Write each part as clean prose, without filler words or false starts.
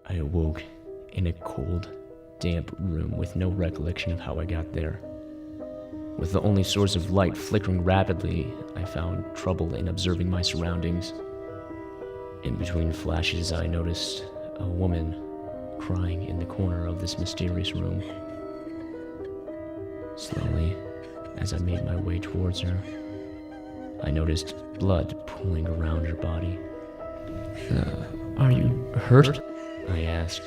I awoke in a cold, damp room with no recollection of how I got there. With the only source of light flickering rapidly, I found trouble in observing my surroundings. In between flashes, I noticed a woman crying in the corner of this mysterious room. Slowly, as I made my way towards her, I noticed blood pooling around her body. Are you hurt? I asked,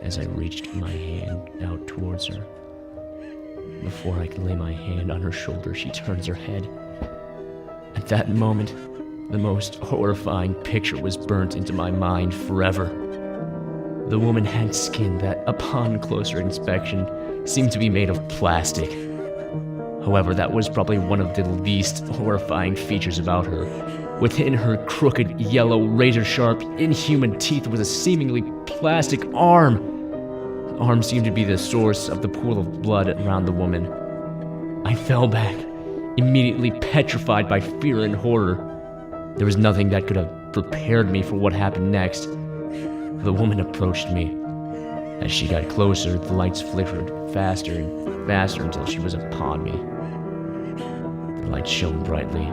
as I reached my hand out towards her. Before I could lay my hand on her shoulder, she turns her head. At that moment, the most horrifying picture was burnt into my mind forever. The woman had skin that, upon closer inspection, seemed to be made of plastic. However, that was probably one of the least horrifying features about her. Within her crooked, yellow, razor-sharp, inhuman teeth was a seemingly plastic arm. The arm seemed to be the source of the pool of blood around the woman. I fell back, immediately petrified by fear and horror. There was nothing that could have prepared me for what happened next. The woman approached me. As she got closer, the lights flickered faster and faster until she was upon me. The light shone brightly.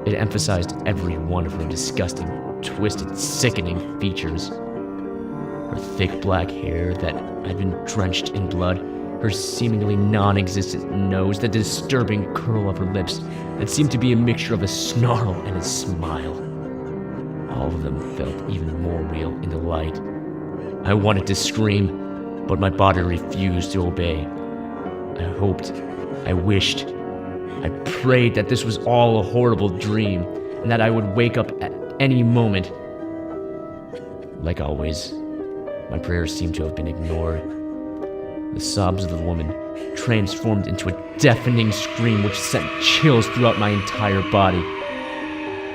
It emphasized every one of her disgusting, twisted, sickening features. Her thick black hair that had been drenched in blood, her seemingly non-existent nose, the disturbing curl of her lips that seemed to be a mixture of a snarl and a smile. All of them felt even more real in the light. I wanted to scream, but my body refused to obey. I hoped, I wished, I prayed that this was all a horrible dream, and that I would wake up at any moment. Like always, my prayers seemed to have been ignored. The sobs of the woman transformed into a deafening scream which sent chills throughout my entire body.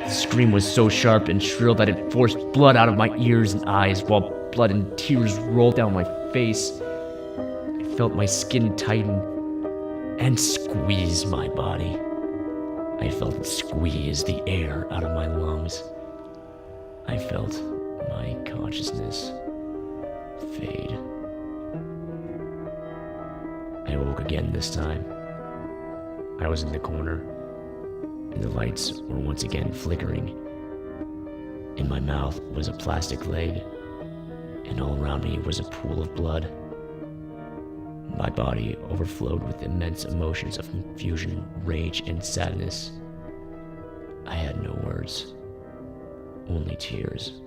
The scream was so sharp and shrill that it forced blood out of my ears and eyes, while blood and tears rolled down my face. I felt my skin tighten and squeeze my body. I felt it squeeze the air out of my lungs. I felt my consciousness fade. I woke again this time. I was in the corner, and the lights were once again flickering. In my mouth was a plastic leg, and all around me was a pool of blood. My body overflowed with immense emotions of confusion, rage, and sadness. I had no words, only tears.